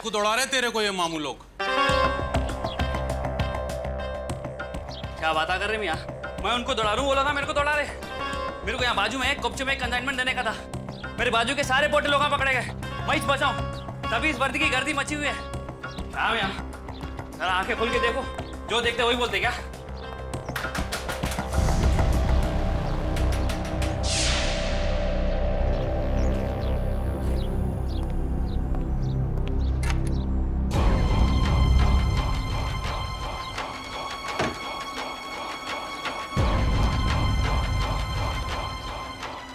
को दौड़ा रहे तेरे को ये मामू लोग। क्या बात कर रहे मियाँ? मैं उनको दौड़ा रहा हूँ, वो लोग मेरे को दौड़ा रहे। मेरे को यहाँ बाजू में कब्जे में कंसाइनमेंट देने का था। मेरे बाजू के सारे पोटे लोग पकड़े गए। मैं ही बचाऊं, तभी इस वर्दी की गर्दी मची हुई है। हाँ मियाँ, जरा आंखें खोल के देखो, जो देखते वही बोलते क्या?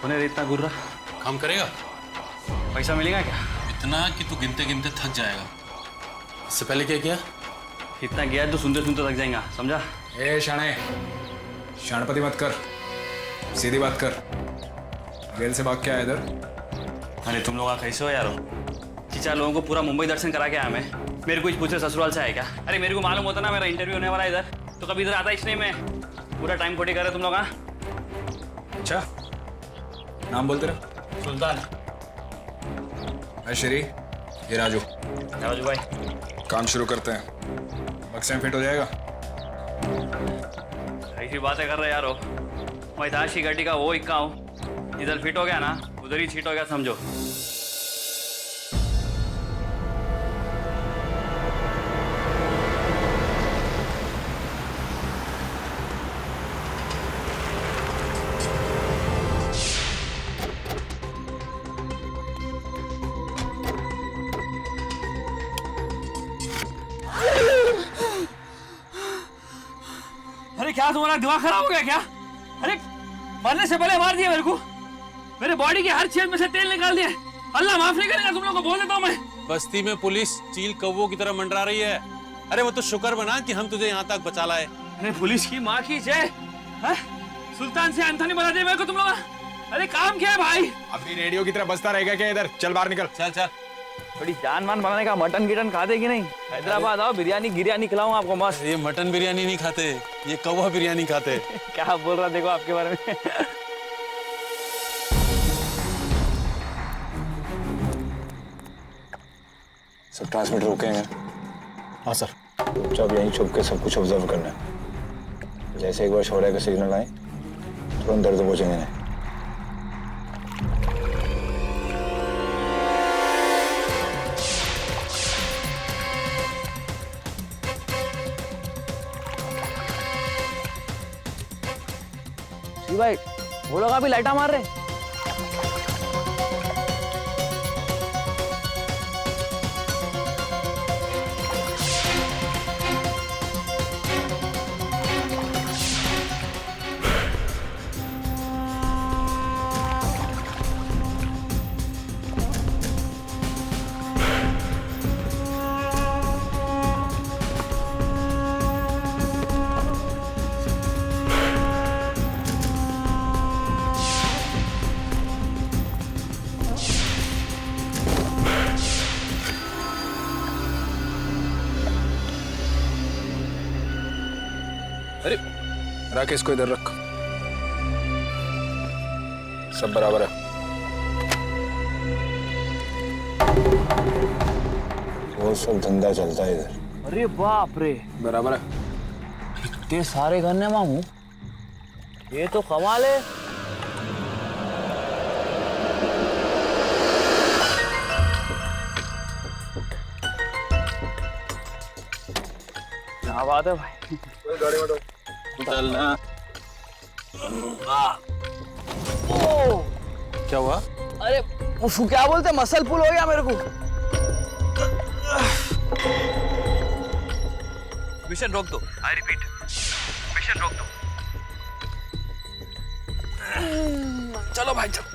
उन्हें इतना गुर्रा काम करेगा? पैसा मिलेगा क्या? इतना कि तू गिनते गिनते थक जाएगा। इससे पहले क्या किया? इतना गया तो सुनते सुनते थक जाएगा, समझा? ए शाणे, शाणपति मत कर, सीधी बात कर। जेल से भाग के आया इधर? अरे तुम लोग कैसे हो यारो? चार लोगों को पूरा मुंबई दर्शन करा के आया मैं। मेरे को कुछ पूछे ससुराल से आया क्या? अरे मेरे को मालूम होता ना मेरा इंटरव्यू होने वाला इधर, तो कभी इधर आता इसलिए मैं पूरा टाइम खोटी कर रहे तुम लोग। हाँ अच्छा, नाम बोलते रहो। सुल्तान। श्री, ये राजू। राजू भाई, काम शुरू करते हैं। बक्से में फिट हो जाएगा? ऐसी बातें कर रहे यारो। मैं ताश की गड्डी का वो इक्का हूँ, इधर फिट हो गया ना उधर ही छीट हो गया समझो। अरे क्या तुम्हारा दिमाग खराब हो गया क्या? अरे मरने से पहले मार दिया मेरे को। मेरे बॉडी के हर छेद में से तेल निकाल दिया। अल्लाह माफ नहीं करेगा, तुम लोगों को बोल देता हूँ मैं। बस्ती में पुलिस चील कौवों की तरह मंडरा रही है। अरे वो तो शुक्र बना कि हम तुझे यहाँ तक बचा लाए। अरे पुलिस की माँ की जय। सुल्तान से एंथनी बना दिया मेरे को तुम लोग। अरे काम क्या है भाई? अभी रेडियो की तरह बजता रहेगा क्या इधर? चल बाहर निकल। चल चल। थोड़ी जान मान बनाने का मटन गिटन खाते कि नहीं? हैदराबाद आओ, बिरयानी गिरयानी खिलाऊं आपको मस्त। ये मटन बिरयानी नहीं खाते, ये कौवा बिरयानी खाते। क्या बोल रहा देखो आपके बारे में। सब ट्रांसमीटर रुकेंगे। हाँ सर। चुपचाप यहीं छुप के सब कुछ ऑब्जर्व करना है। जैसे एक बार शोर का सिग्नल आए तुरंत दर्द पहुंचेंगे नहीं। भाई वो लोग अभी लाइटा मार रहे। अरे रख इसको इधर रख। सब बराबर है। वो सब धंधा चलता है इधर। अरे बाप रे, बराबर है। इतने सारे गन्ने मामू, ये तो कमाल है। क्या बात है भाई। गाड़ी में चलना। क्या हुआ? अरे उसको क्या बोलते, मसल पुल हो गया मेरे को। मिशन रोक दो। आई रिपीट, मिशन रोक दो। चलो भाई चलो।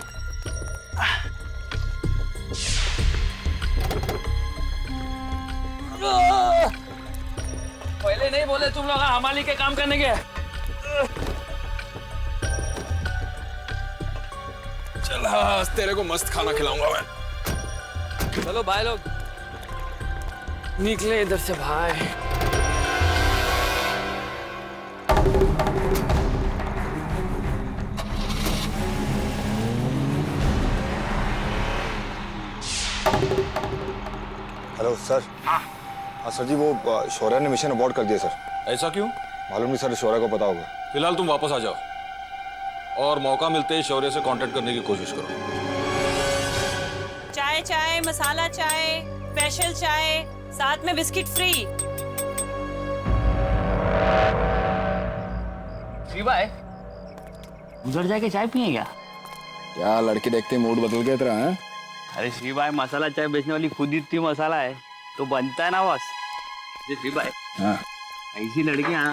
पहले नहीं बोले तुम लोग हमारी के काम करने के। चल हाँ, तेरे को मस्त खाना खिलाऊंगा मैं। चलो भाई लोग निकले इधर से भाई। Hello hello sir. हाँ सर जी, वो शौर्य ने मिशन अबॉर्ट कर दिया सर। ऐसा क्यों? मालूम नहीं सर, शौर्य को पता होगा। फिलहाल तुम वापस आ जाओ और मौका मिलते ही शौर्य से कांटेक्ट करने की कोशिश करो। चाय चाय, मसाला चाय, स्पेशल चाय, साथ में बिस्किट फ्री। शिवा है, उधर जाके चाय पिए क्या? क्या लड़की देखते ही मूड बदल गया तेरा? हैं? अरे शिवा है, मसाला चाय बेचने वाली खुद इतनी मसाला है तो बनता है ना बस। शिवा है, हाँ। ऐसी लड़कियां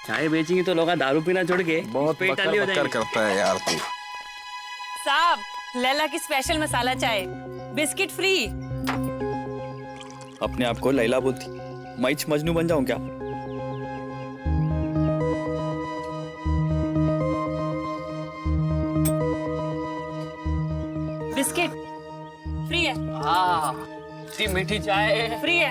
चाय बेचेंगी तो लोग दारू पीना छोड़ के बहुत पेट बकर डाली हो बकर जाएंगे। करता है यार तू। साहब, लैला की स्पेशल मसाला चाय, बिस्किट फ्री। अपने आप को लैला बोलती, मैं मजनू बन जाऊं क्या? बिस्किट फ्री है। हाँ, इतनी मीठी चाय फ्री है।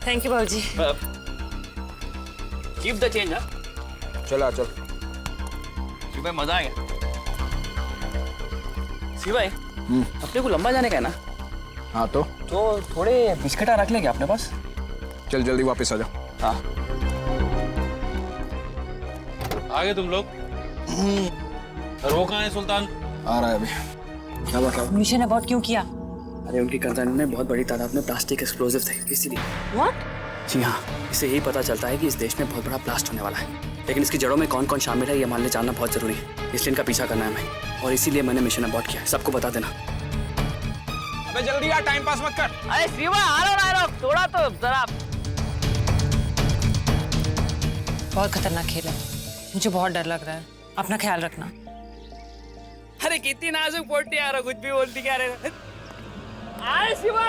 थैंक यू बाबूजी। Keep the change. चला चल। शिवाय मजा आ गया। शिवाय, अपने को लंबा जाने का है ना, हाँ तो थोड़े बिस्किट रख लेंगे अपने पास। चल जल्दी वापस आ जा। हाँ, आ गए तुम लोग? और वो कहाँ है सुल्तान? आ रहा है अभी। क्या बताओ? मिशन अबॉर्ट क्यों किया? अरे उनकी कंसाइनमेंट में बहुत बड़ी तादाद में प्लास्टिक एक्सप्लोजिव थे, इसीलिए। व्हाट? जी हाँ, इससे यही पता चलता है कि इस देश में बहुत बड़ा ब्लास्ट होने वाला है, लेकिन इसकी जड़ों में कौन कौन शामिल है ये मानने जानना बहुत जरूरी है। इसलिए इनका पीछा करना है हमें, और इसीलिए मैंने मिशन अबॉर्ट किया है। सबको बता देना। अबे जल्दी यार, टाइम पास मत कर। अरे शिवा, आ रहा थोड़ा तो जरा। बहुत खतरनाक खेल है, मुझे बहुत डर लग रहा है। अपना ख्याल रखना। अरे कितनी नाजुक पोटी यार, कुछ भी बोलती क्या रे। अरे शिवा,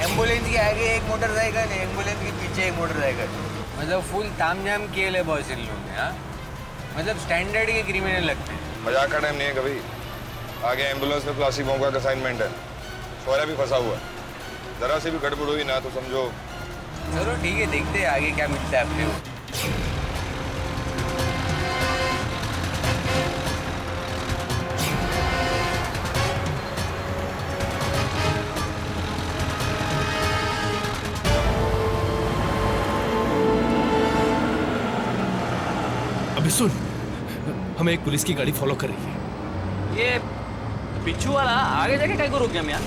एम्बुलेंस के आगे एक मोटरसाइकिल, एम्बुलेंस के पीछे एक मोटरसाइकिल। मतलब फुल तामझाम किए ले बॉस इन लोगों ने। हाँ, मतलब स्टैंडर्ड के क्रिमिनल लगते हैं। मजाक का टाइम नहीं है कभी। आगे एम्बुलेंस में प्लास्टिक बम का असाइनमेंट है। शौर्य भी फंसा हुआ है। जरा सी भी गड़बड़ हुई ना तो समझो। चलो ठीक है, देखते हैं आगे क्या मिलता है अपने को। अभी सुन, हमें एक पुलिस की गाड़ी फॉलो कर रही है। ये पिच्छू वाला आगे जाके कहीं को रुक गया यार।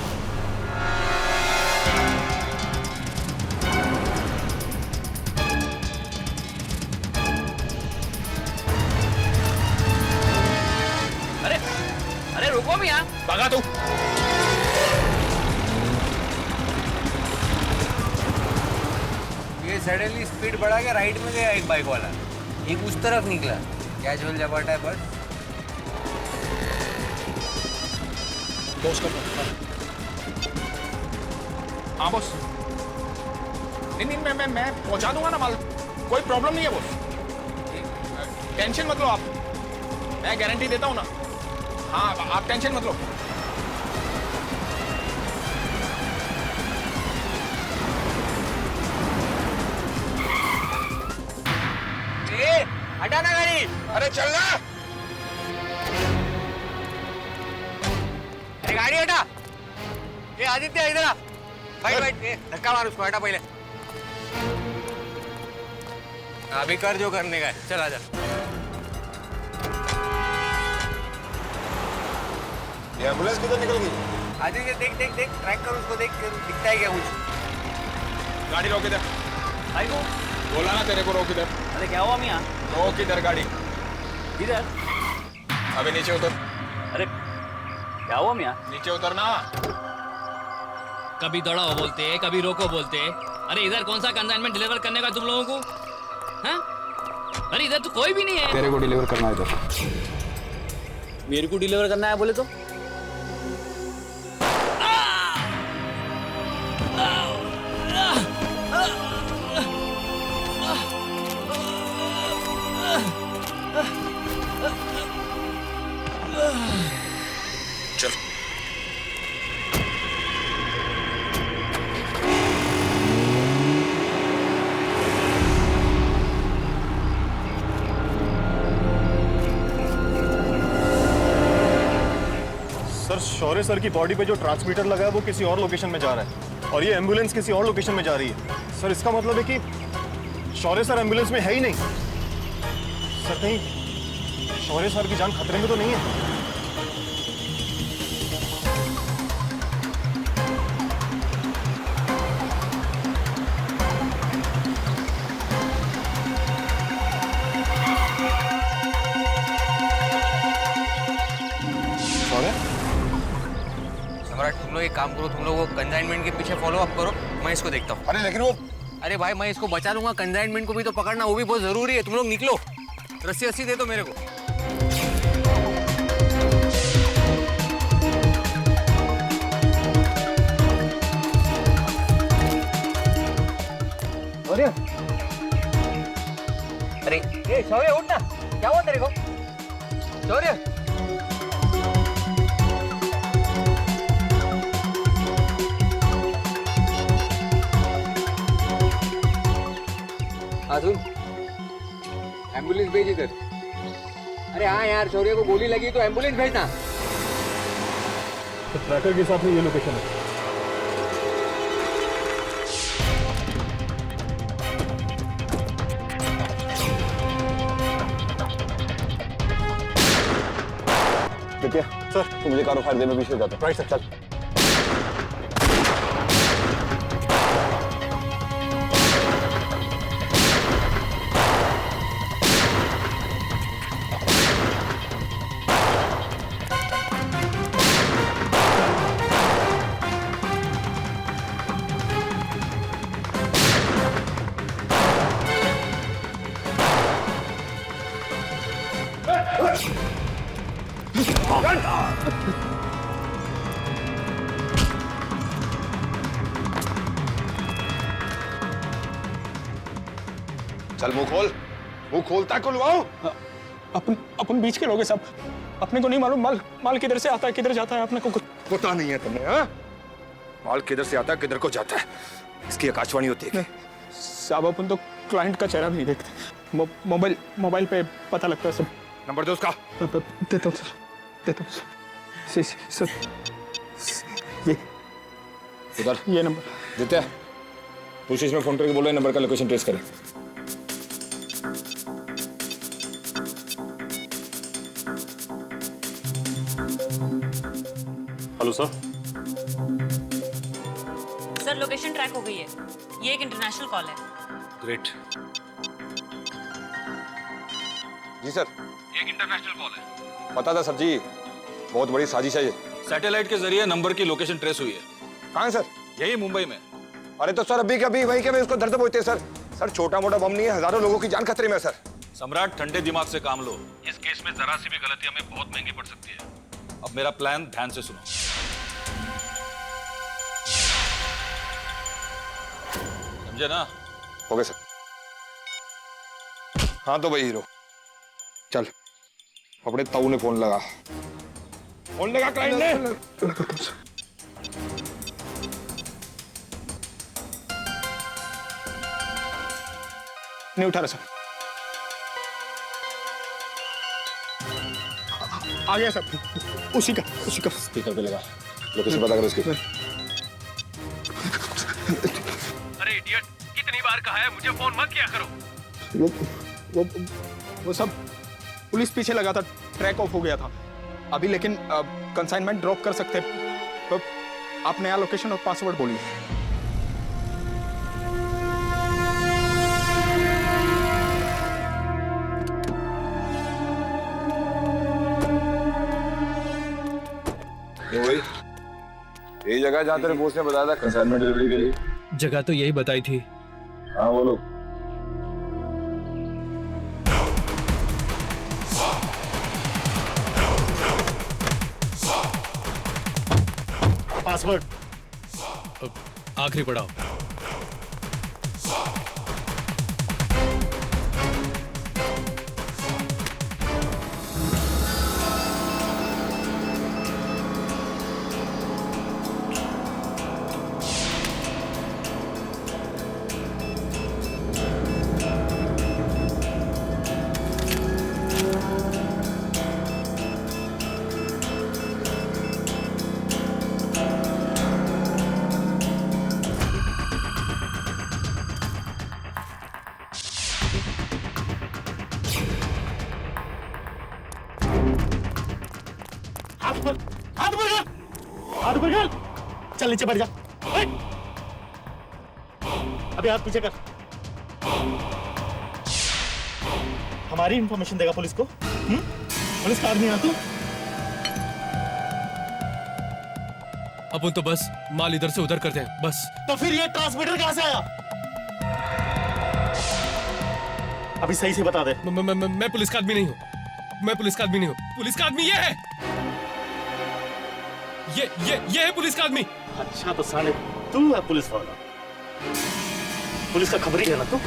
अरे अरे रुको मियां, भगा तू। ये सडनली स्पीड बढ़ा के राइट में गया एक बाइक वाला, एक उस तरफ निकला। कैजुअल जबाटा है बस। बॉस का हाँ बॉस। नहीं मैं पहुंचा दूंगा ना माल, कोई प्रॉब्लम नहीं है बॉस। टेंशन मत लो आप, मैं गारंटी देता हूँ ना। हाँ आप टेंशन मत लो। हटा ना गाड़ी। अरे चल ना। अरे गाड़ी हटा। ये आदित्य इधर आ। भाई धक्का मार उसको, हटा पहले। अभी कर जो करने का है, चल आजा। ये एम्बुलेंस किधर निकल गई? आदित्य देख देख देख, ट्रैक कर उसको, देख दिखता है क्या कुछ? गाड़ी रोक इधर। भाई को बोला ना तेरे को रोक इधर। अरे क्या हुआ मियाँ? रोक इधर गाड़ी। इधर? अबे नीचे उतर। अरे क्या हुआ मियाँ? नीचे उतरना। कभी दौड़ाओ बोलते, कभी रोको बोलते। अरे इधर कौन सा कंसाइनमेंट डिलीवर करने का तुम लोगों को? हैं? अरे इधर तो कोई भी नहीं है। तेरे को डिलीवर करना है इधर। मेरे को डिलीवर करना है बोले तो? चल। सर शौर्य सर की बॉडी पे जो ट्रांसमीटर लगा है वो किसी और लोकेशन में जा रहा है और ये एम्बुलेंस किसी और लोकेशन में जा रही है। सर इसका मतलब है कि शौर्य सर एम्बुलेंस में है ही नहीं। सर कहीं शौर्य सर की जान खतरे में तो नहीं है? सम्राट तुम लोग एक काम करो, तुम लोग वो कंसाइनमेंट के पीछे फॉलो अप करो, मैं इसको देखता हूँ। अरे लेकिन वो अरे भाई मैं इसको बचा लूंगा, कंसाइनमेंट को भी तो पकड़ना वो भी बहुत जरूरी है। तुम लोग निकलो, रस्सी दे दो मेरे को। अरे ए शौर्य उठ ना, क्या हुआ तेरे को? शौर्य सुन, एम्बुलेंस भेज इधर। अरे हाँ यार, शौर्य को गोली लगी तो एम्बुलेंस भेजना। तो ट्रैकर के साथ में ये लोकेशन है। सर तू मुझे कारो फायर दे, मैं पीछे जाता हूँ। Right sir. चल। चल मुंह खोलता खुलवाओ। अपन बीच के लोग हैं सब। अपने को नहीं मालूम माल किधर से आता है किधर जाता है, अपने को कुछ पता नहीं है तुम्हें? हाँ, माल किधर से आता है किधर को जाता है, इसकी आकाशवाणी होती है। साहब अपन तो क्लाइंट का चेहरा भी नहीं देखते, मोबाइल पे पता लगता है सब। नंबर दो उसका। देता हूँ सर। ये उधर ये नंबर देते हैं। पुलिस में फोन करके बोल रहे नंबर का लोकेशन ट्रेस करें। Hello sir. Sir location track हो गई है, ये एक इंटरनेशनल कॉल है। ग्रेट। जी सर, एक इंटरनेशनल कॉल है। पता था सर जी, बहुत बड़ी साजिश है ये। सैटेलाइट के जरिए नंबर की लोकेशन ट्रेस हुई है। कहाँ है सर? यही मुंबई में। अरे तो सर अभी के अभी वहीं के में उसको दर्द पहुंचते हैं सर। सर छोटा मोटा बम नहीं है, हजारों लोगों की जान खतरे में है सर। सम्राट ठंडे दिमाग से काम लो, इस केस में जरा सी भी गलती हमें बहुत महंगी पड़ सकती है। अब मेरा प्लान ध्यान से सुनो। समझे ना? हो गए सर। हाँ तो भाई हीरो, चल अपने ताऊ ने फोन लगा क्लाइंट ने। नहीं उठा रहा सर। आ गया सर, उसी का स्पीकर पे लगा, लोकेशन पता करो उसकी। अरे इडियट, कितनी बार कहा है मुझे फोन मत किया करो। वो सब पुलिस पीछे लगा था, ट्रैक ऑफ हो गया था अभी, लेकिन कंसाइनमेंट ड्रॉप कर सकते। तो आप नया लोकेशन और पासवर्ड बोलिए। वही यही जगह जहाँ तेरे बॉस ने बताया था कंसाइनमेंट डिलीवरी के लिए। जगह तो यही बताई थी। हाँ बोलो। पासवर्ड आखिरी पड़ाव। हाथ ऊपर कर, चल नीचे बैठ जा। अभी हाथ पीछे कर। हमारी इंफॉर्मेशन देगा पुलिस को? पुलिस का आदमी है तू? अपन तो बस माल इधर से उधर करते हैं बस। तो फिर ये ट्रांसमीटर कहां से आया? अभी सही से बता दे। मैं पुलिस का आदमी नहीं हूँ। मैं पुलिस का आदमी नहीं हूँ। पुलिस का आदमी ये है। ये है पुलिस का आदमी। अच्छा तो साले तू है पुलिस वाला। पुलिस का खबरी है ना तू?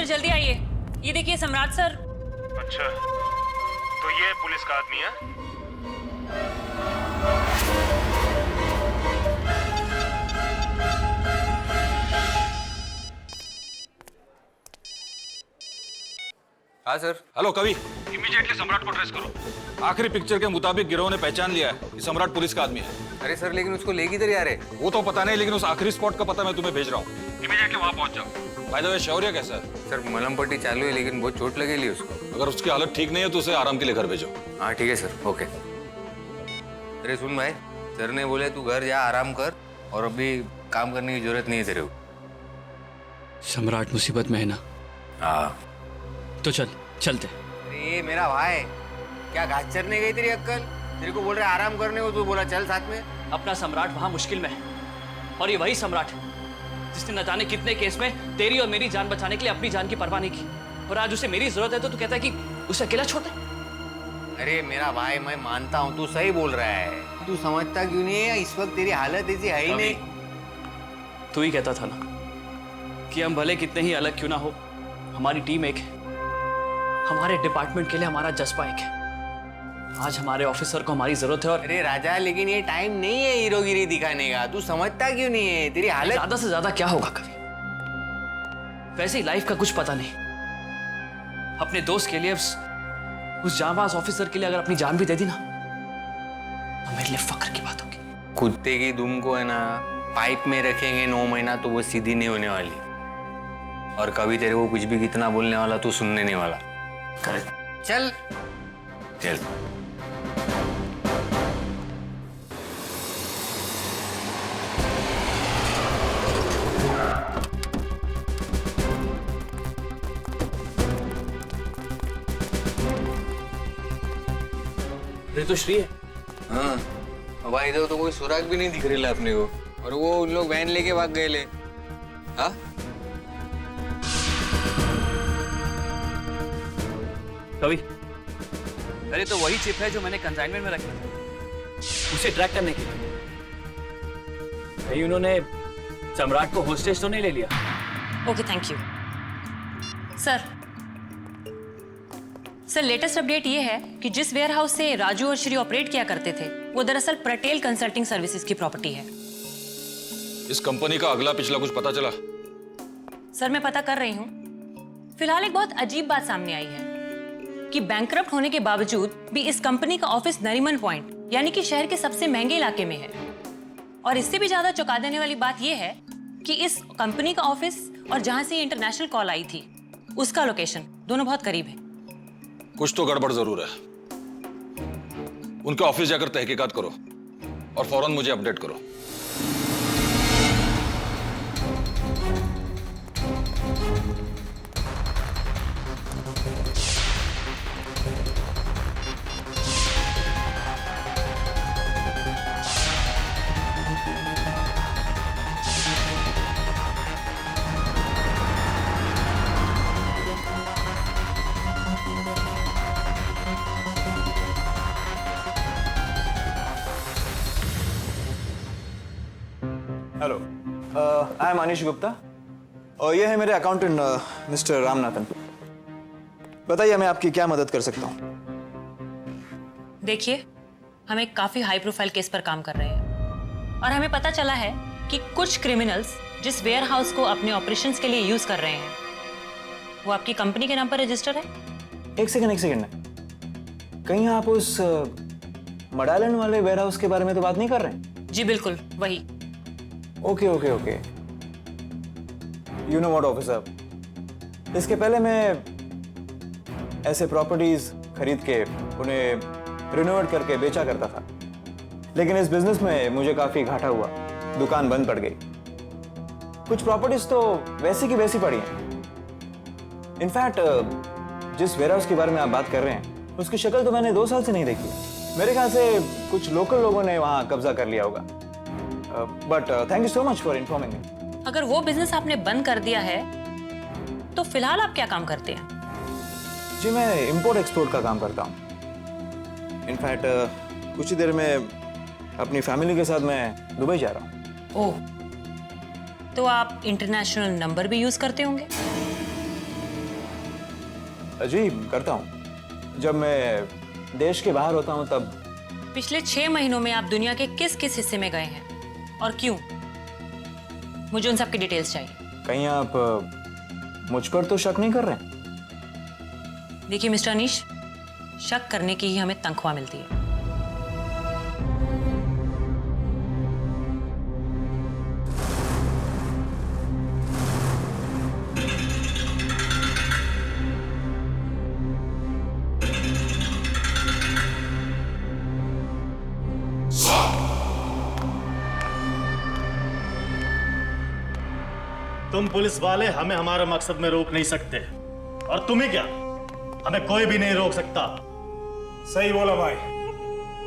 जल्दी आइए। ये देखिए सम्राट सर। अच्छा तो ये पुलिस का आदमी है? हाँ सर। हेलो कवि, इमीडिएटली सम्राट को ट्रेस करो। आखिरी पिक्चर के मुताबिक गिरोह ने पहचान लिया है कि सम्राट पुलिस का आदमी है। अरे सर लेकिन उसको ले किधर जा रहे? वो तो पता नहीं, लेकिन उस आखिरी स्पॉट का पता मैं तुम्हें भेज रहा हूँ। इमीडिएटली वहां पहुंच जाओ। बाय द वे शौर्य कैसा है? सर मलम पट्टी चालू है लेकिन बहुत चोट लगेगी उसको। अगर उसकी हालत ठीक नहीं है तो उसे आराम के लिए घर भेजो। हाँ ठीक है सर, ओके। अरे सुन भाई, सर ने बोले तू घर जा आराम कर और अभी काम करने की जरूरत नहीं है तेरे को। सम्राट मुसीबत में है ना? हाँ तो चलते। अरे मेरा भाई, क्या घास चरने गई तेरी अक्कल? तेरे को बोल रहे आराम करने को, तू बोला चल साथ में। अपना सम्राट वहां मुश्किल में है और ये वही सम्राट जिसने न जाने कितने केस में तेरी और मेरी जान बचाने के लिए अपनी जान की परवाह नहीं की, और आज उसे मेरी जरूरत है तो तू कहता है कि उसे अकेला छोड़ दे। अरे मेरा भाई, मैं मानता हूँ तू सही बोल रहा है, तू समझता क्यों नहीं है? इस वक्त तेरी हालत ऐसी है ही नहीं। तू ही कहता था ना कि हम भले कितने ही अलग क्यों ना हो, हमारी टीम एक है, हमारे डिपार्टमेंट के लिए हमारा जज्बा एक है। आज हमारे ऑफिसर को हमारी जरूरत है। और अरे राजा, लेकिन ये टाइम नहीं है हीरोगिरी दिखाने का, तू समझता क्यों नहीं है? तेरी हालत ज्यादा से ज्यादा क्या होगा कभी? वैसे ही लाइफ का कुछ पता नहीं। अपने दोस्त के लिए, उस जांबाज ऑफिसर के लिए अगर अपनी जान भी दे दी ना, तो मेरे लिए फख्र की बात होगी। कुत्ते की दुम को है ना पाइप में रखेंगे 9 महीना तो वो सीधी नहीं होने वाली, और कभी तेरे को कुछ भी कितना बोलने वाला तू सुनने नहीं वाला। करेक्ट। चल चल। ऋतुश्री है। हाँ भाई, इधर तो कोई सुराग भी नहीं दिख रही अपने को, और वो उन लोग वैन लेके भाग गए ले। हाँ कवि, अरे तो वही चिप है जो मैंने कंसाइनमेंट में रखी थी, उसे ट्रैक करने के लिए। कहीं उन्होंने सम्राट को होस्टेज तो नहीं ले लिया? Okay thank you sir. Latest update ये है कि जिस वेयर हाउस से राजू और श्री ऑपरेट किया करते थे, वो दरअसल पटेल कंसल्टिंग सर्विसेज की प्रॉपर्टी है। इस कंपनी का अगला पिछला कुछ पता चला? सर मैं पता कर रही हूँ। फिलहाल एक बहुत अजीब बात सामने आई है। कि बैंकरप्ट होने के बावजूद भी इस कंपनी का ऑफिस नरीमन पॉइंट यानी कि शहर के सबसे महंगे इलाके में है। और इससे भी ज्यादा चौंका देने वाली बात यह है कि इस कंपनी का ऑफिस और जहां से इंटरनेशनल कॉल आई थी उसका लोकेशन दोनों बहुत करीब है। कुछ तो गड़बड़ जरूर है। उनके ऑफिस जाकर तहकीकात करो और फौरन मुझे अपडेट करो। Hello, I am Anish Gupta और ये है मेरे अकाउंटेंट मिस्टर रामनाथन। बताइए मैं आपकी क्या मदद कर सकता हूँ। देखिए, हम एक काफी हाई प्रोफाइल केस पर काम कर रहे हैं और हमें पता चला है कि कुछ क्रिमिनल्स जिस वेयर हाउस को अपने ऑपरेशंस के लिए यूज कर रहे हैं वो आपकी कंपनी के नाम पर रजिस्टर है। एक सेकंड, कहीं आप उस मडालन वाले वेयर हाउस के बारे में तो बात नहीं कर रहे हैं? जी बिल्कुल वही। Okay. You know what officer, इसके पहले मैं ऐसे प्रॉपर्टीज खरीद के उन्हें रिनोवेट करके बेचा करता था, लेकिन इस बिजनेस में मुझे काफी घाटा हुआ, दुकान बंद पड़ गई। कुछ प्रॉपर्टीज तो वैसी की वैसी पड़ी हैं। इनफैक्ट जिस वेयर हाउस के बारे में आप बात कर रहे हैं उसकी शक्ल तो मैंने 2 साल से नहीं देखी। मेरे ख्याल से कुछ लोकल लोगों ने वहां कब्जा कर लिया होगा। But thank you so much for informing मी। अगर वो बिजनेस आपने बंद कर दिया है तो फिलहाल आप क्या काम करते हैं? जी मैं इंपोर्ट एक्सपोर्ट का काम करता हूँ। इनफैक्ट कुछ ही देर में अपनी फैमिली के साथ मैं दुबई जा रहा हूँ। ओह, तो आप इंटरनेशनल नंबर भी यूज करते होंगे? जी करता हूँ। जब मैं देश के बाहर होता हूँ तब। पिछले 6 महीनों में आप दुनिया के किस किस हिस्से में गए हैं और क्यों? मुझे उन सब की डिटेल्स चाहिए। कहीं आप मुझ पर तो शक नहीं कर रहे हैं? देखिए मिस्टर अनीश, शक करने की ही हमें तनख्वाह मिलती है। तुम पुलिस वाले हमें हमारे मकसद में रोक नहीं सकते, और तुम्हें क्या, हमें कोई भी नहीं रोक सकता। सही बोला भाई,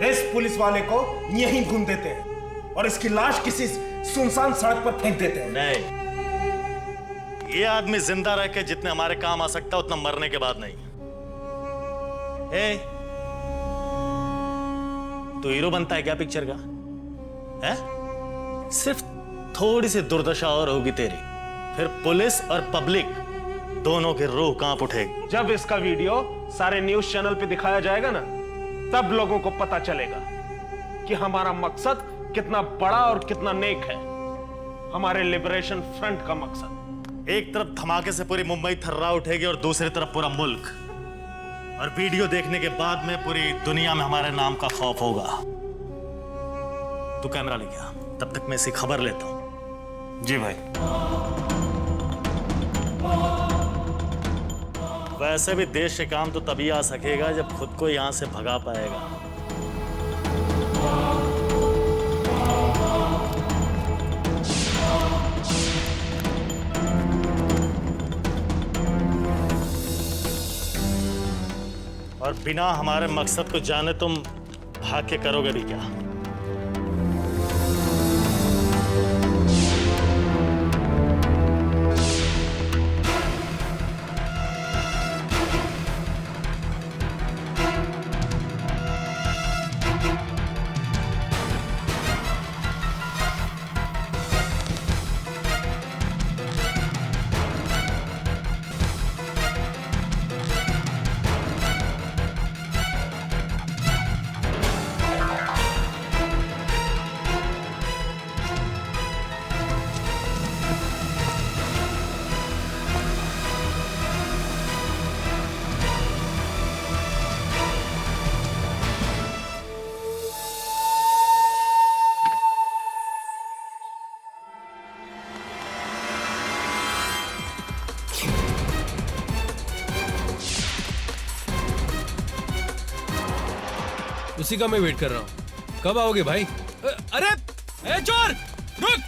इस पुलिस वाले को यहीं भून देते हैं और इसकी लाश किसी सुनसान सड़क पर फेंक देते हैं। नहीं, ये आदमी जिंदा रह के जितने हमारे काम आ सकता उतना मरने के बाद नहीं। तो हीरो बनता है क्या पिक्चर का? है? सिर्फ थोड़ी सी दुर्दशा और होगी तेरी, फिर पुलिस और पब्लिक दोनों के रूह कांप उठेगी। जब इसका वीडियो सारे न्यूज चैनल पे दिखाया जाएगा ना, तब लोगों को पता चलेगा कि हमारा मकसद कितना बड़ा और कितना नेक है। हमारे लिबरेशन फ्रंट का मकसद। एक तरफ धमाके से पूरी मुंबई थर्रा उठेगी और दूसरी तरफ पूरा मुल्क। और वीडियो देखने के बाद में पूरी दुनिया में हमारे नाम का खौफ होगा। तू कैमरा लेके आ, तब तक मैं इसकी खबर लेता हूं। जी भाई। वैसे भी देश के काम तो तभी आ सकेगा जब खुद को यहां से भगा पाएगा। और बिना हमारे मकसद को जाने तुम भाग के करोगे भी क्या? उसी का मैं वेट कर रहा हूँ। कब आओगे भाई? अरे ए चोर, रुक!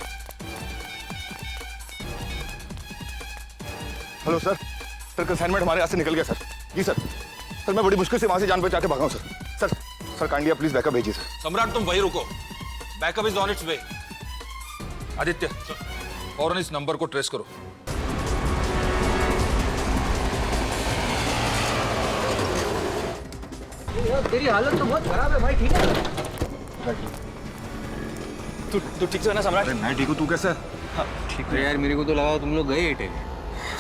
हेलो सर, सर कंसाइनमेंट हमारे यहाँ से निकल गया सर। जी सर, सर मैं बड़ी मुश्किल से वहां से जान बचा के भागा हूँ सर। सर काइंडली आप प्लीज बैकअप भेजिए सर। सम्राट तुम वही रुको, बैकअप इज ऑन इट्स वे। आदित्य फौरन इस नंबर को ट्रेस करो। तेरी हालत तो बहुत खराब है भाई, ठीक है? तू ठीक से है ना सम्राट? मैं ठीक हूँ, तू कैसा है? ठीक है यार, मेरे को तो लगा तुम लोग गए एयरटेल।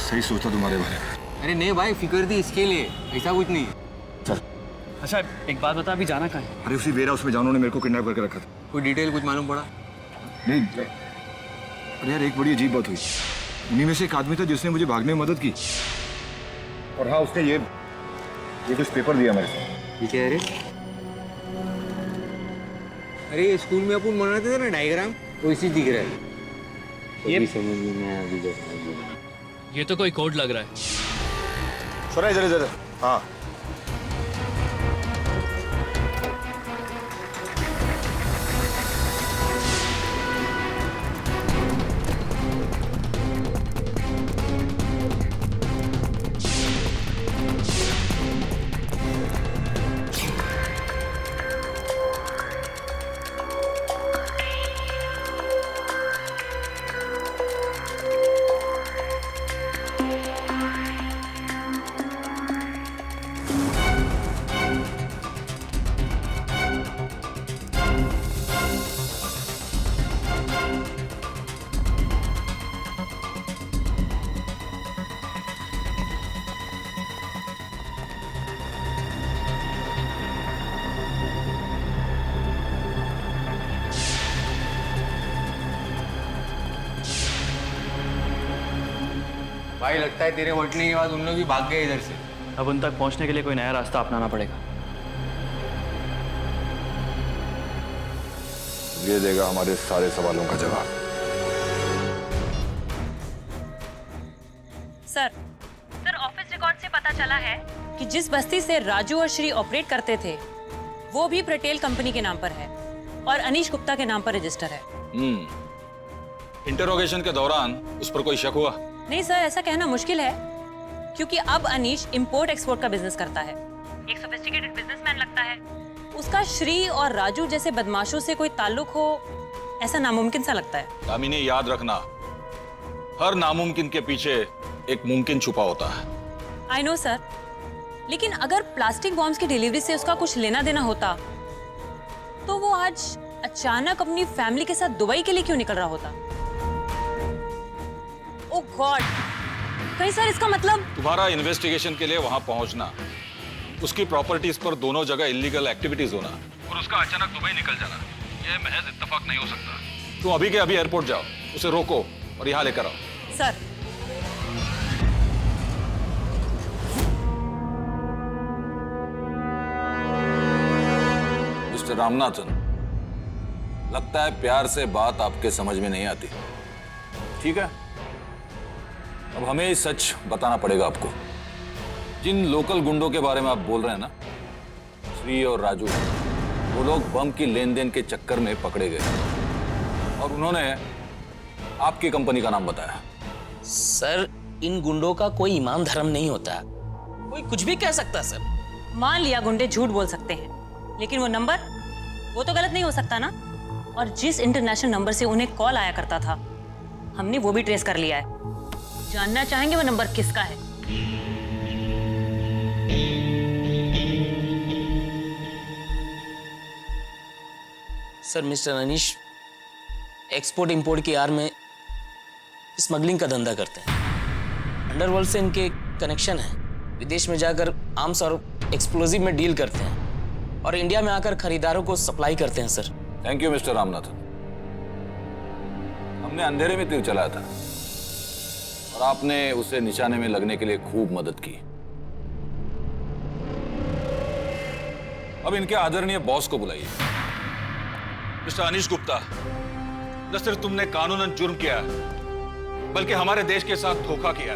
सही सोचा तुम्हारे बारे में। अरे नहीं भाई, फिक्र थी इसके लिए, ऐसा कुछ नहीं। सर अच्छा एक बात बता, अभी जाना कहाँ है? अरे उसी वेयर हाउस में जानों ने मेरे को किडनैप करके रखा था। कोई डिटेल कुछ मालूम पड़ा? नहीं, अरे यार एक बड़ी अजीब बात हुई। उन्हीं में से एक आदमी था जिसने मुझे भागने में मदद की। और हाँ, उसने ये कुछ पेपर दिया मेरे को। ठीक है। अरे स्कूल में अपन बनाते थे ना डायग्राम, वैसी दिख रहा है। ये समझ में आया अभी। ये तो कोई कोड लग रहा है। छोरा इधर। हाँ भाई, लगता है तेरे उठने के बाद उन लोग भी भाग गए इधर से। अब उन तक पहुंचने के लिए कोई नया रास्ता अपनाना पड़ेगा। ये देगा हमारे सारे सवालों का जवाब। सर ऑफिस रिकॉर्ड से पता चला है कि जिस बस्ती से राजू और श्री ऑपरेट करते थे वो भी पटेल कंपनी के नाम पर है और अनीश गुप्ता के नाम पर रजिस्टर है। इंटरोगेशन के दौरान उस पर कोई शक हुआ? नहीं सर, ऐसा कहना मुश्किल है क्योंकि अब अनीश इंपोर्ट एक्सपोर्ट का बिजनेस करता है, एक सोफिस्टिकेटेड बिजनेसमैन लगता है। उसका श्री और राजू जैसे बदमाशों से कोई ताल्लुक हो ऐसा नामुमकिन सा लगता है। दामिनी याद रखना, हर नामुमकिन के पीछे एक मुमकिन छुपा होता है। आई नो सर, लेकिन अगर प्लास्टिक बॉम्ब्स की डिलीवरी से उसका कुछ लेना देना होता तो वो आज अचानक अपनी फैमिली के साथ दुबई के लिए क्यों निकल रहा होता? ओह गॉड, कहीं सर इसका मतलब? तुम्हारा इन्वेस्टिगेशन के लिए वहां पहुंचना, उसकी प्रॉपर्टीज पर दोनों जगह इलीगल एक्टिविटीज होना और उसका अचानक दुबई निकल जाना, यह महज इत्तेफाक नहीं हो सकता। तुम अभी के अभी एयरपोर्ट जाओ, उसे रोको और यहाँ लेकर आओ। सर मिस्टर रामनाथन, लगता है प्यार से बात आपके समझ में नहीं आती। ठीक है, अब हमें सच बताना पड़ेगा आपको। जिन लोकल गुंडों के बारे में आप बोल रहे हैं ना, श्री और राजू, वो लोग बम की लेन देन के चक्कर में पकड़े गए और उन्होंने आपकी कंपनी का नाम बताया। सर, इन गुंडों का कोई ईमान धर्म नहीं होता, कोई कुछ भी कह सकता सर। मान लिया गुंडे झूठ बोल सकते हैं, लेकिन वो नंबर, वो तो गलत नहीं हो सकता ना। और जिस इंटरनेशनल नंबर से उन्हें कॉल आया करता था, हमने वो भी ट्रेस कर लिया है। जानना चाहेंगे वो नंबर किसका है? Sir, mister Anish export import की आड़ में स्मगलिंग का धंधा करते हैं। अंडरवर्ल्ड से इनके कनेक्शन है। विदेश में जाकर आर्म्स और एक्सप्लोजिव में डील करते हैं और इंडिया में आकर खरीदारों को सप्लाई करते हैं sir. Thank you mister Ramanathan. हमने अंधेरे में तीर चलाया था और आपने उसे निशाने में लगने के लिए खूब मदद की। अब इनके आदरणीय बॉस को बुलाइए। मिस्टर अनीश गुप्ता, न सिर्फ तुमने कानूनन जुर्म किया बल्कि हमारे देश के साथ धोखा किया।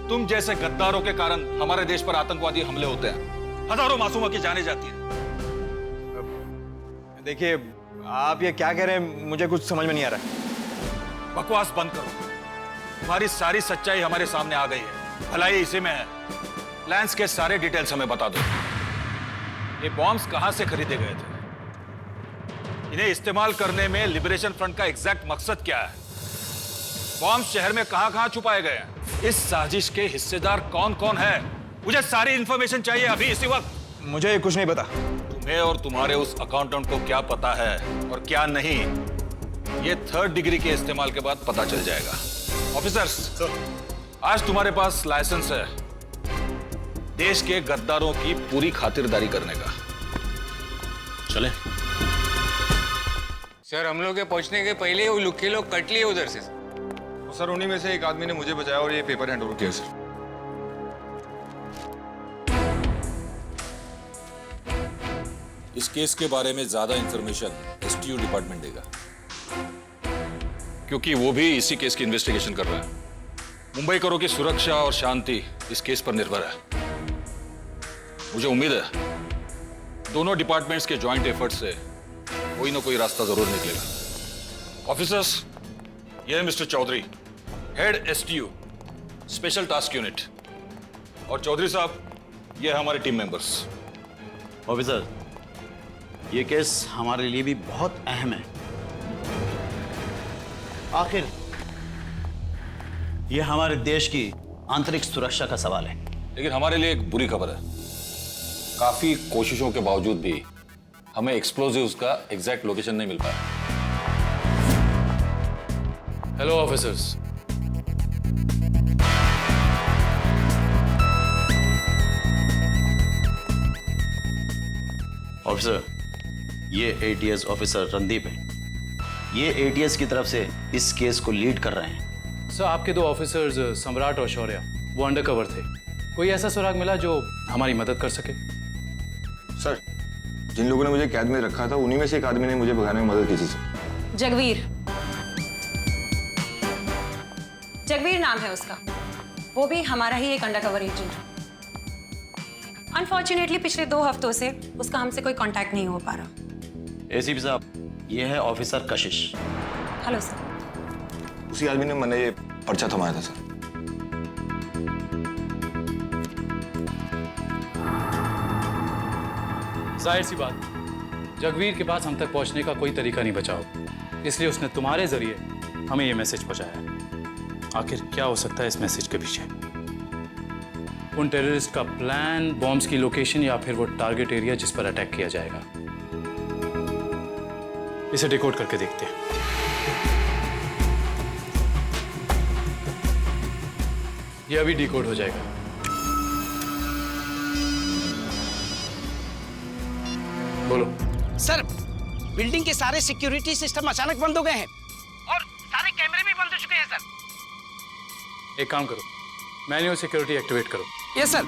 तुम जैसे गद्दारों के कारण हमारे देश पर आतंकवादी हमले होते हैं, हजारों मासूमों की जानें जाती हैं। देखिए, आप ये क्या कह रहे हैं, मुझे कुछ समझ में नहीं आ रहा है। बकवास बंद करो। तुम्हारी सारी सच्चाई हमारे सामने आ गई है, भलाई इसी में है। प्लान्स के सारे डिटेल्स हमें बता दो। ये बॉम्ब्स कहां से खरीदे गए थे? इन्हें इस्तेमाल करने में लिबरेशन फ्रंट का एग्जैक्ट मकसद क्या है? बॉम्ब्स शहर में कहां-कहां छुपाए गए हैं? इस साजिश के हिस्सेदार कौन-कौन है? मुझे सारी इंफॉर्मेशन चाहिए अभी इसी वक्त। मुझे कुछ नहीं पता। तुम्हें और तुम्हारे उस अकाउंटेंट को क्या पता है और क्या नहीं, ये 3rd डिग्री के इस्तेमाल के बाद पता चल जाएगा। ऑफिसर्स, आज तुम्हारे पास लाइसेंस है देश के गद्दारों की पूरी खातिरदारी करने का। चले। सर, हम लोग के पहुंचने के पहले वो लुक्के लोग कट लिए उधर से। सर, उन्हीं में से एक आदमी ने मुझे बचाया और ये पेपर हैंड ओवर किया सर। इस केस के बारे में ज्यादा इंफॉर्मेशन एसटीयू डिपार्टमेंट देगा, क्योंकि वो भी इसी केस की इन्वेस्टिगेशन कर रहा है। मुंबईकरों की सुरक्षा और शांति इस केस पर निर्भर है। मुझे उम्मीद है दोनों डिपार्टमेंट्स के जॉइंट एफर्ट से कोई ना कोई रास्ता जरूर निकलेगा। ऑफिसर्स, ये है mister Chaudhary, head STU special task unit, और चौधरी साहब, ये है हमारे टीम मेंबर्स। ऑफिसर, ये केस हमारे लिए भी बहुत अहम है। आखिर ये हमारे देश की आंतरिक सुरक्षा का सवाल है। लेकिन हमारे लिए एक बुरी खबर है। काफी कोशिशों के बावजूद भी हमें एक्सप्लोजिव्स का एग्जैक्ट लोकेशन नहीं मिल पाया। Hello officers. ऑफिसर, ये एटीएस ऑफिसर रणदीप है। ये एटीएस की तरफ से इस केस को लीड कर रहे हैं। सर, आपके 2 ऑफिसर्स सम्राट और शौर्य वो अंडरकवर थे। कोई ऐसा सुराग मिला जो हमारी मदद कर सके? सर, जिन लोगों ने मुझे कैद में रखा था उन्हीं में से एक आदमी ने मुझे भगाने में मदद की थी सर। जगवीर नाम है उसका। वो भी हमारा ही एक अंडरकवर एजेंट। अनफॉर्चुनेटली पिछले 2 हफ्तों से उसका हमसे कोई कांटेक्ट नहीं हो पा रहा। एसीपी साहब, ये है ऑफिसर कशिश। Hello sir. उसी आदमी ने मैंने ये पर्चा थमाया था सर। जाहिर सी बात, जगवीर के पास हम तक पहुंचने का कोई तरीका नहीं बचा हो, इसलिए उसने तुम्हारे जरिए हमें ये मैसेज पहुंचाया। आखिर क्या हो सकता है इस मैसेज के पीछे? उन टेररिस्ट का प्लान, बॉम्ब्स की लोकेशन, या फिर वो टारगेट एरिया जिस पर अटैक किया जाएगा? इसे डिकोड करके देखते हैं। ये अभी डिकोड हो जाएगा। बोलो। सर, बिल्डिंग के सारे सिक्योरिटी सिस्टम अचानक बंद हो गए हैं और सारे कैमरे भी बंद हो चुके हैं सर। एक काम करो, मैन्युअल सिक्योरिटी एक्टिवेट करो। Yes sir.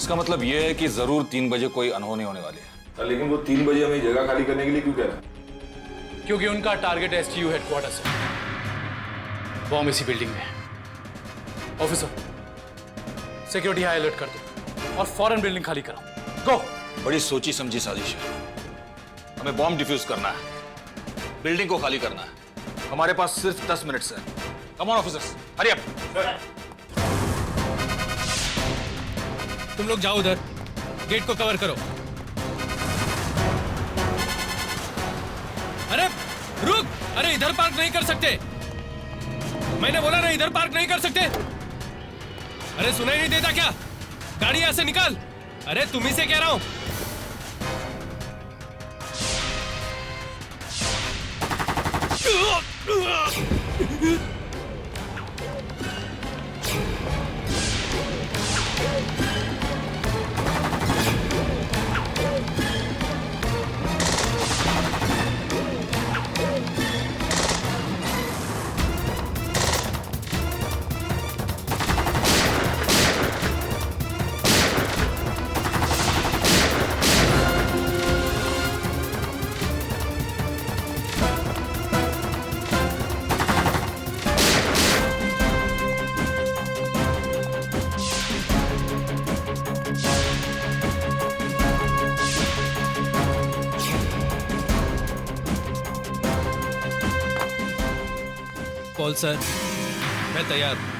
इसका मतलब यह है कि जरूर 3 बजे कोई अनहोनी होने वाली है। लेकिन वो 3 बजे हमें जगह खाली करने के लिए क्यों कह रहा है? क्योंकि उनका टारगेट एसटीयू हेडक्वार्टर्स है। बॉम्ब इसी बिल्डिंग में है। ऑफिसर, सिक्योरिटी हाई अलर्ट कर दो और फौरन बिल्डिंग खाली कराओ। गो। बड़ी सोची समझी साजिश है। हमें बॉम्ब डिफ्यूज करना है, बिल्डिंग को खाली करना है। हमारे पास सिर्फ 10 मिनट्स है। Come on officers, hurry up. तुम लोग जाओ उधर, गेट को कवर करो। अरे रुक! अरे इधर पार्क नहीं कर सकते। मैंने बोला ना इधर पार्क नहीं कर सकते। अरे सुनाई नहीं देता क्या? गाड़ी यहां से निकाल। अरे तुम ही से कह रहा हूं। पॉल सर, मैं तैयार हूं।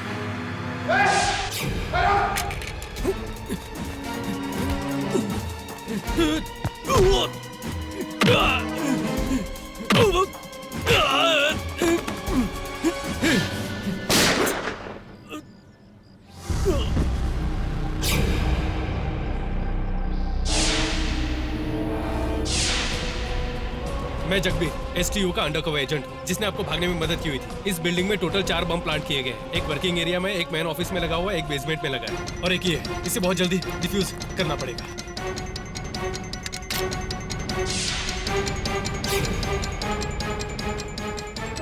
मैं जगबीर, एसटीयू का अंडरकवर एजेंट हूं, जिसने आपको भागने में मदद की हुई थी। इस बिल्डिंग में टोटल 4 बम प्लांट किए गए हैं। एक वर्किंग एरिया में, एक मेन ऑफिस में लगा हुआ है, एक बेसमेंट में लगा है और एक ये है। इसे बहुत जल्दी डिफ्यूज करना पड़ेगा।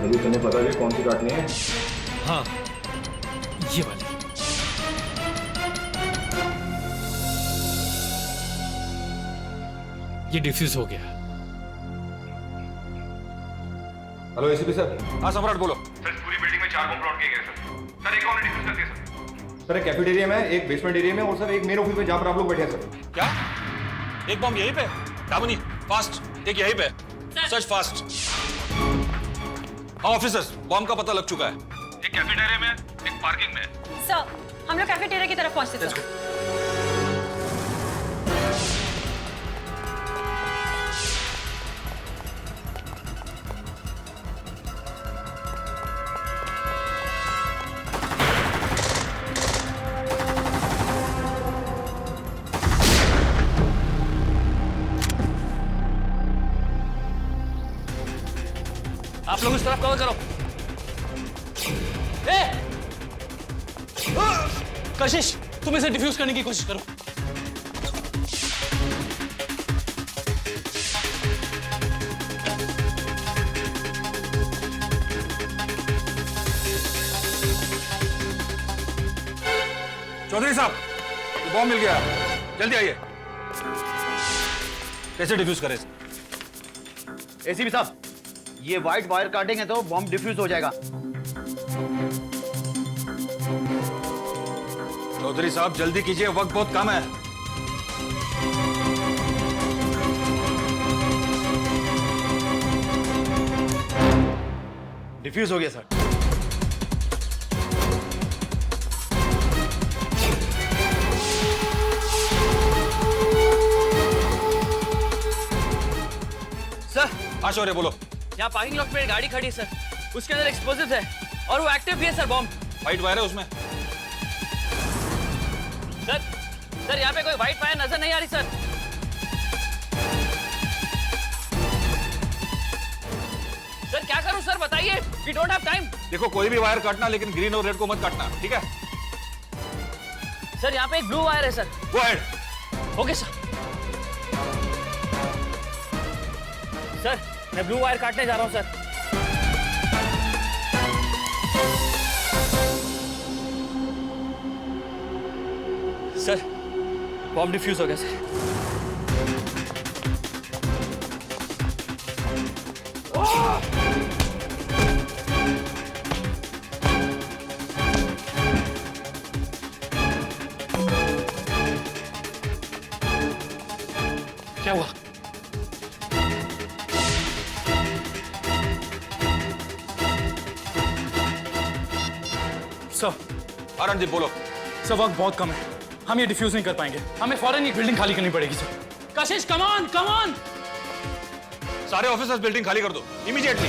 अभी तुम्हें पता है कौन सी काटनी है? हाँ, ये वाली। ये डिफ्यूज हो गया। Hello ACP sir. हाँ सम्राट बोलो। सर पूरी बिल्डिंग में 4 बम प्लांट किए गए सर। सर एक और डिफ्यूज कर दिया सर। सर एक कैफेटेरिया में, एक बेसमेंट एरिया में और सर एक मेन ऑफिस में जहाँ पर आप लोग बैठे हैं सर। क्या? एक बम यहीं पे? काबूनी, फास्ट, एक यहीं पे। Search fast. हाँ ऑफिसर्स, बम का पता लग चुका है। एक कैफेटेरिया में, एक पार्किंग में। सर, हम लोग कैफेटेरिया की तरफ पहुंचते सर। आप लोग इस तरफ कवर करो। कशिश, तुम इसे डिफ्यूज करने की कोशिश करो। चौधरी साहब, बॉम्ब मिल गया, जल्दी आइए। कैसे डिफ्यूज करें? एसीपी साहब, ये व्हाइट वायर काटेंगे तो बॉम्ब डिफ्यूज हो जाएगा। चौधरी साहब जल्दी कीजिए, वक्त बहुत कम है। डिफ्यूज हो गया सर। सर, हाँ शौर्य बोलो। यहाँ पार्किंग लॉट में गाड़ी खड़ी है सर। उसके अंदर एक्सप्लोसिव है और वो एक्टिव भी है सर। बॉम्ब व्हाइट वायर है उसमें। सर यहाँ पे कोई व्हाइट वायर नजर नहीं आ रही सर। सर क्या करूं सर, बताइए। We don't have time. देखो कोई भी वायर काटना, लेकिन ग्रीन और रेड को मत काटना, ठीक है? सर यहाँ पे एक ब्लू वायर है sir. Go ahead. Okay sir. Sir मैं ब्लू वायर काटने जा रहा हूँ सर। सर बॉम्ब डिफ्यूज हो गया सर। क्या हुआ? सर रणदीप बोलो। सर वक्त बहुत कम है, हम ये डिफ्यूज नहीं कर पाएंगे, हमें फौरन ये बिल्डिंग खाली करनी पड़ेगी sir. Kashish come on come on. सारे ऑफिसर्स बिल्डिंग खाली कर दो इमीडिएटली।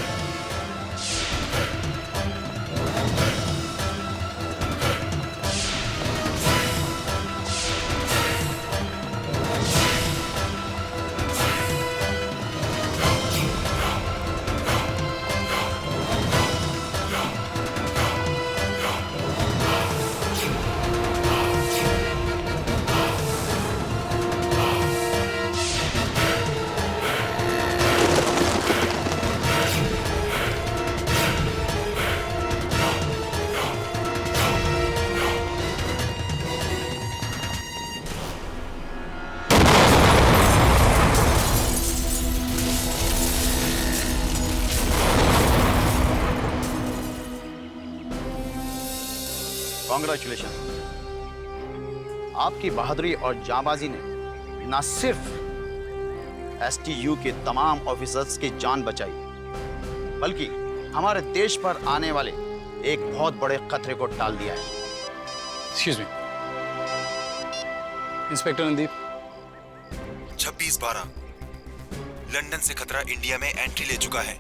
कॉन्ग्रेचुलेशन, आपकी बहादुरी और जांबाजी ने न सिर्फ एसटीयू के तमाम ऑफिसर्स की जान बचाई, बल्कि हमारे देश पर आने वाले एक बहुत बड़े खतरे को टाल दिया है। Excuse me, inspector Randeep. 26/12 London से खतरा इंडिया में एंट्री ले चुका है।